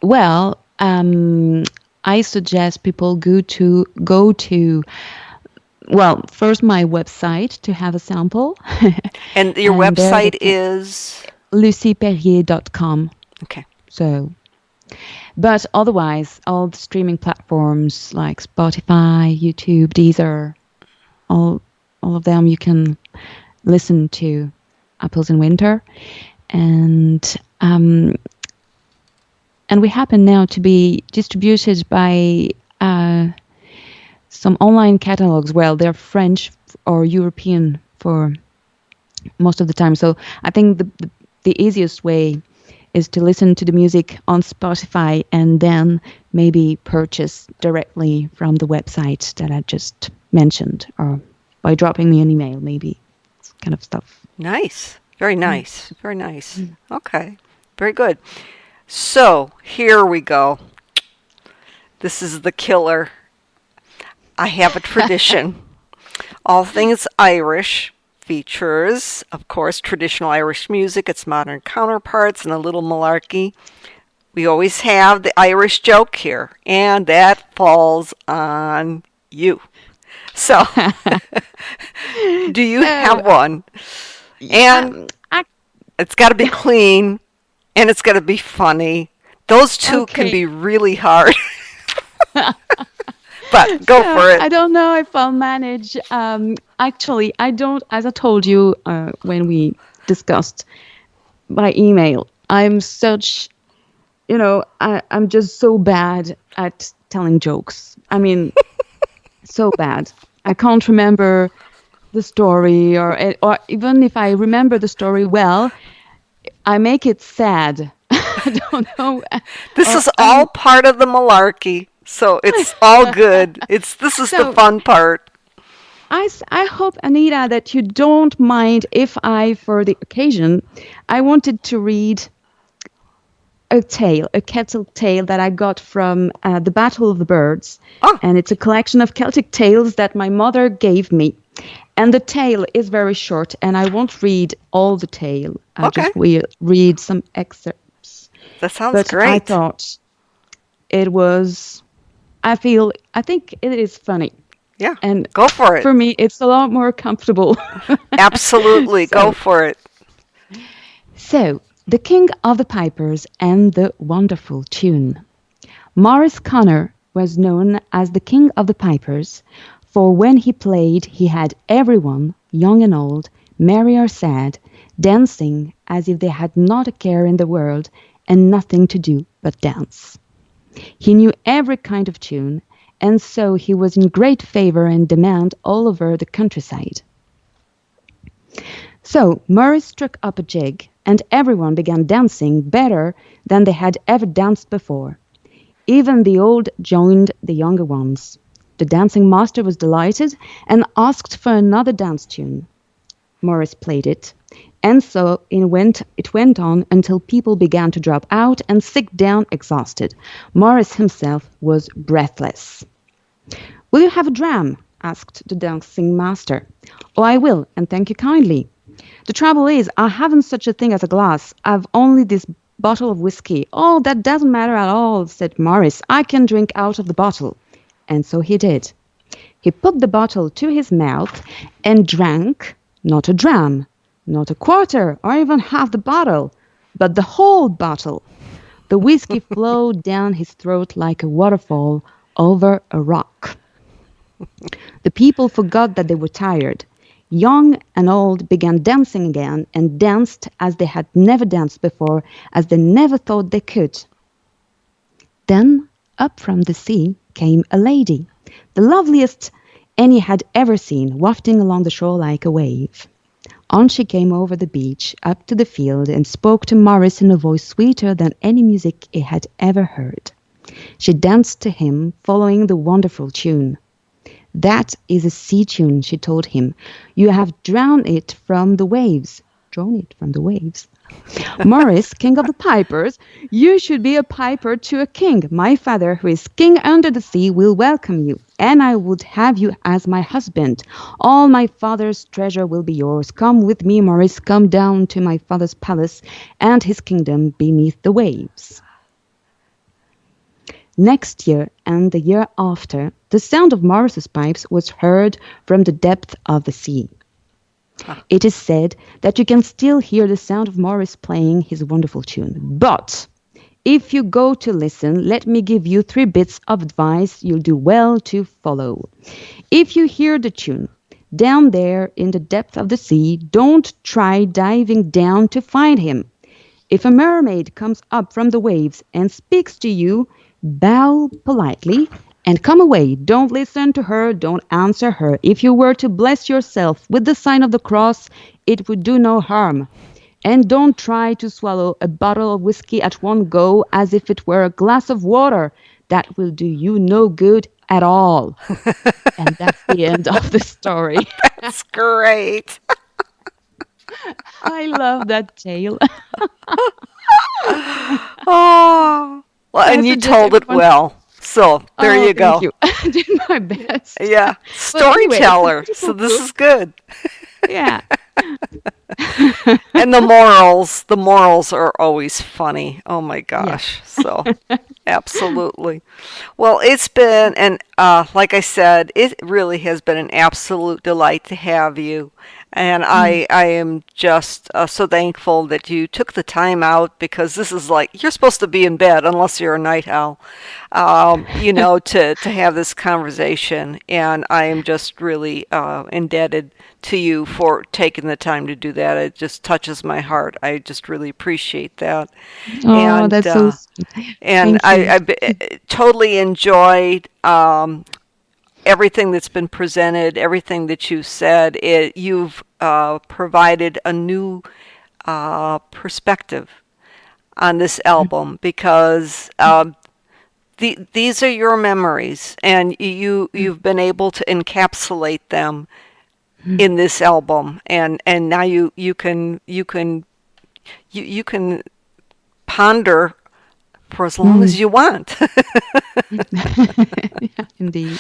Well, I suggest people go to well, first my website to have a sample, And your and there they website can is lucieperrier.com. okay. So, but otherwise, all the streaming platforms like Spotify, YouTube, Deezer, all of them, you can listen to Apples in Winter, and we happen now to be distributed by some online catalogs. Well, they're French or European for most of the time. So I think the easiest way is to listen to the music on Spotify and then maybe purchase directly from the website that I just mentioned, or by dropping me an email, maybe. This kind of stuff. Nice. Very nice. Very nice. Okay. Very good. So here we go. This is the killer. I have a tradition. All Things Irish features, of course, traditional Irish music, its modern counterparts, and a little malarkey. We always have the Irish joke here, and that falls on you. So, do you have one? And I, it's got to be clean, and it's got to be funny. Those two can okay. be really hard, but go for I it. don't know if I'll manage. Actually, I don't, as I told you when we discussed by email, I'm just so bad at telling jokes. I mean, so bad. I can't remember the story, or even if I remember the story well, I make it sad. I don't know. This Or is all part of the malarkey, so it's all good. This is the so fun part. I hope, Anita, that you don't mind if for the occasion, I wanted to read a kettle tale that I got from the Battle of the Birds. Oh, And it's a collection of Celtic tales that my mother gave me. And the tale is very short, and I won't read all the tale. I okay. just will read some excerpts. That sounds But I great. thought it was, I think it is funny. Yeah, And go for it. for me, it's a lot more comfortable. Absolutely, go So, for it. so, The King of the Pipers and the Wonderful Tune. Maurice Connor was known as the King of the Pipers, for when he played, he had everyone, young and old, merry or sad, dancing as if they had not a care in the world and nothing to do but dance. He knew every kind of tune, and so he was in great favor and demand all over the countryside. So Maurice struck up a jig, and everyone began dancing better than they had ever danced before. Even the old joined the younger ones. The dancing master was delighted and asked for another dance tune. Maurice played it, and so it went on until people began to drop out and sit down exhausted. Maurice himself was breathless. "Will you have a dram?" asked the dancing master. "Oh, I will, and thank you kindly. The trouble is, I haven't such a thing as a glass. I've only this bottle of whiskey." "Oh, that doesn't matter at all," said Maurice. "I can drink out of the bottle." And so he did. He put the bottle to his mouth and drank not a dram, not a quarter, or even half the bottle, but the whole bottle. The whiskey flowed down his throat like a waterfall over a rock. The people forgot that they were tired. Young and old began dancing again and danced as they had never danced before, as they never thought they could. Then, up from the sea, came a lady, the loveliest Annie had ever seen, wafting along the shore like a wave. On she came over the beach, up to the field, and spoke to Maurice in a voice sweeter than any music he had ever heard. She danced to him, following the wonderful tune. "That is a sea tune," she told him. "You have drawn it from the waves." Drawn it from the waves. "Maurice, king of the pipers, you should be a piper to a king. My father, who is king under the sea, will welcome you, and I would have you as my husband. All my father's treasure will be yours. Come with me, Maurice, come down to my father's palace and his kingdom beneath the waves." Next year and the year after, the sound of Maurice's pipes was heard from the depth of the sea. It is said that you can still hear the sound of Maurice playing his wonderful tune. But if you go to listen, let me give you 3 bits of advice you'll do well to follow. If you hear the tune down there in the depth of the sea, don't try diving down to find him. If a mermaid comes up from the waves and speaks to you, bow politely and come away. Don't listen to her, don't answer her. If you were to bless yourself with the sign of the cross, it would do no harm. And don't try to swallow a bottle of whiskey at one go as if it were a glass of water. That will do you no good at all. And that's the end of the story. That's great. I love that tale. Oh, well, and you told it well. So there you go. Thank you. I did my best. Yeah, storyteller. So this is good. Yeah. And the morals are always funny. Oh my gosh. Yeah. So absolutely. Well, it's been, and like I said, it really has been an absolute delight to have you. And I am just so thankful that you took the time out, because this is like, you're supposed to be in bed unless you're a night owl, to have this conversation. And I am just really indebted to you for taking the time to do that. It just touches my heart. I just really appreciate that. Oh, and, that's so sweet. And I totally enjoyed everything that's been presented, everything that you said. You've provided a new perspective on this album, because these are your memories, and you've been able to encapsulate them in this album, and now you can ponder for as long as you want. Yeah, indeed.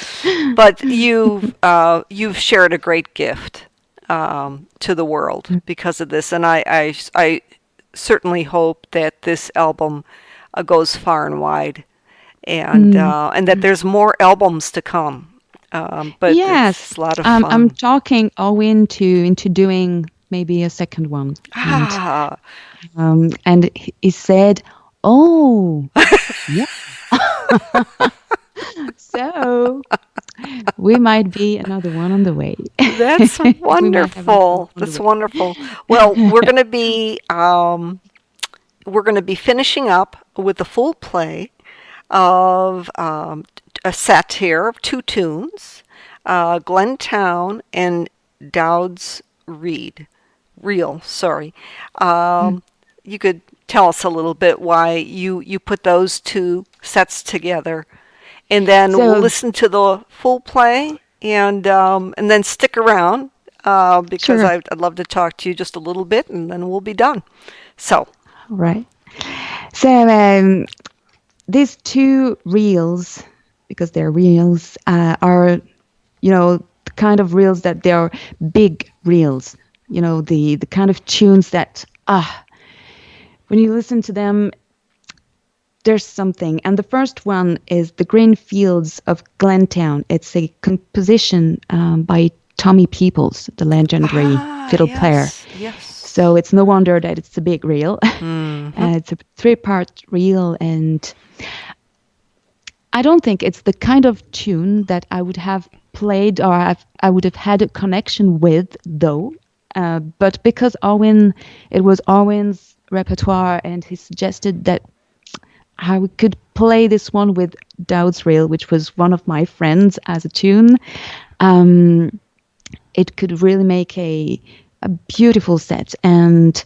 But you've shared a great gift to the world because of this, and I certainly hope that this album goes far and wide, and that there's more albums to come. But yes, it's a lot of fun. I'm talking Owen into doing maybe a second one. And he said, "Oh, yeah." So we might be another one on the way. That's wonderful. That's wonderful. Well, we're going to be finishing up with the full play of a set here of 2 tunes, Glentown and Dowd's Reel. Sorry. You could tell us a little bit why you put those 2 sets together, and then we'll listen to the full play, and then stick around because Sure. I'd love to talk to you just a little bit, and then we'll be done. So, right. So these 2 reels, because they're reels, are the kind of reels that they are big reels. The kind of tunes that when you listen to them, there's something. And the first one is The Green Fields of Glentown. It's a composition by Tommy Peoples, the legendary fiddle player. Yes. So it's no wonder that it's a big reel. It's a 3-part reel, and I don't think it's the kind of tune that I would have played or I would have had a connection with, though. But because it was Owen's repertoire, and he suggested that I could play this one with Dowd's reel, which was one of my friends, as a tune. It could really make a beautiful set, and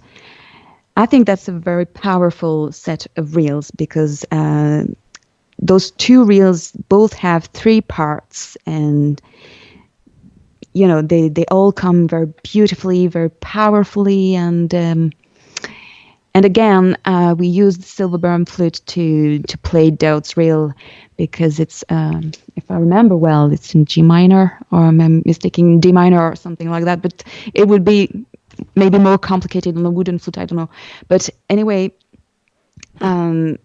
I think that's a very powerful set of reels, because those 2 reels both have 3 parts, and they all come very beautifully, very powerfully, and again we used the silverbrum flute to play Dowd's reel, because it's if I remember well, it's in G minor, or I'm mistaking D minor or something like that, but it would be maybe more complicated on a wooden flute, I don't know. But anyway, the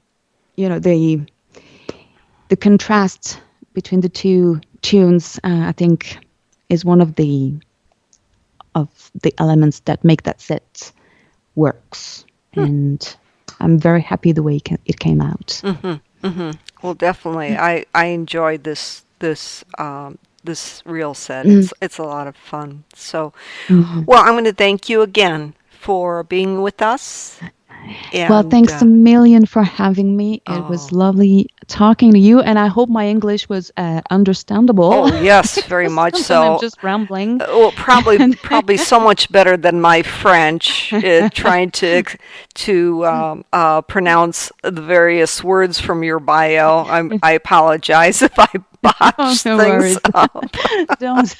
contrast between the 2 tunes, I think, is one of the elements that make that set works. And I'm very happy the way it came out. Well, definitely, I enjoyed this reel set. It's a lot of fun. So, well, I'm going to thank you again for being with us. Well, thanks a million for having me. It was lovely talking to you, and I hope my English was understandable. Oh, yes, very much so. I'm just rambling. Well, probably so much better than my French, trying to pronounce the various words from your bio. I apologize if I botched things up. Don't.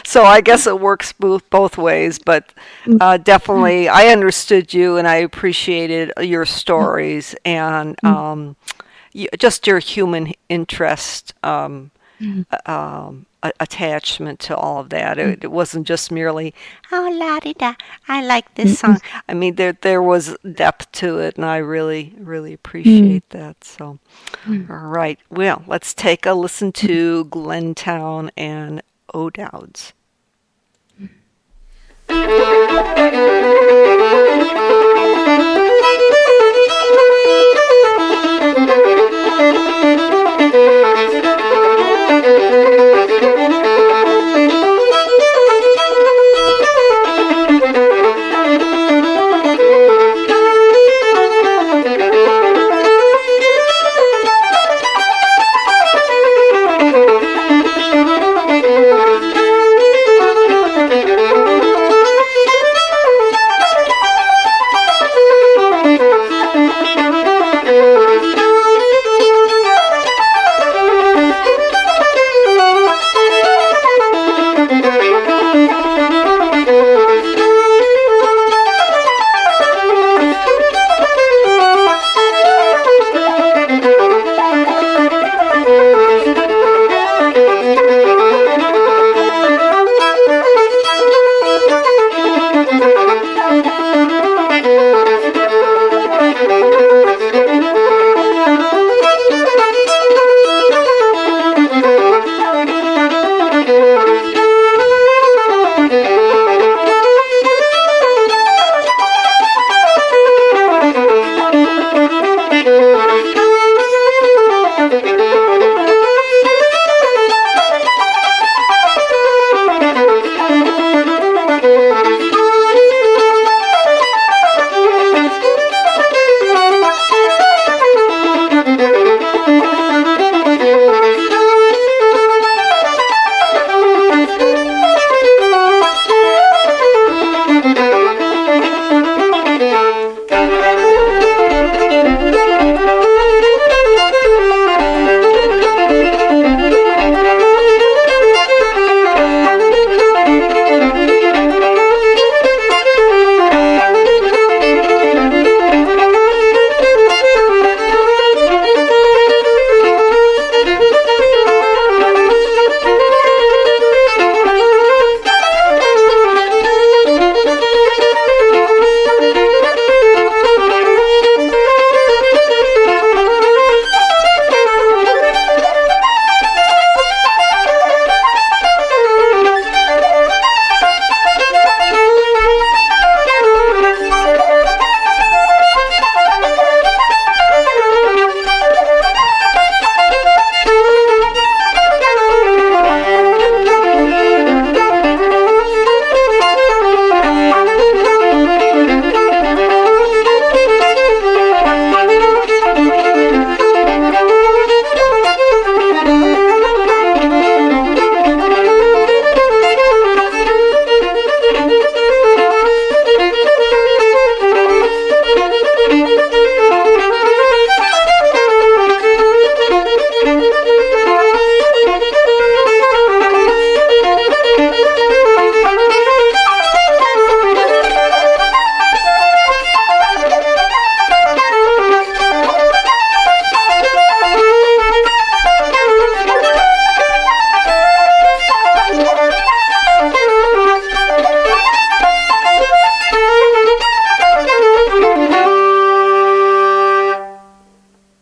So I guess it works both ways, but definitely I understood you, and I appreciated your stories, and just your human interest, attachment to all of that. It wasn't just merely, oh, la-di-da, I like this song. I mean, there was depth to it, and I really, really appreciate that. So, all right. Well, let's take a listen to Glentown and O'Dowd's.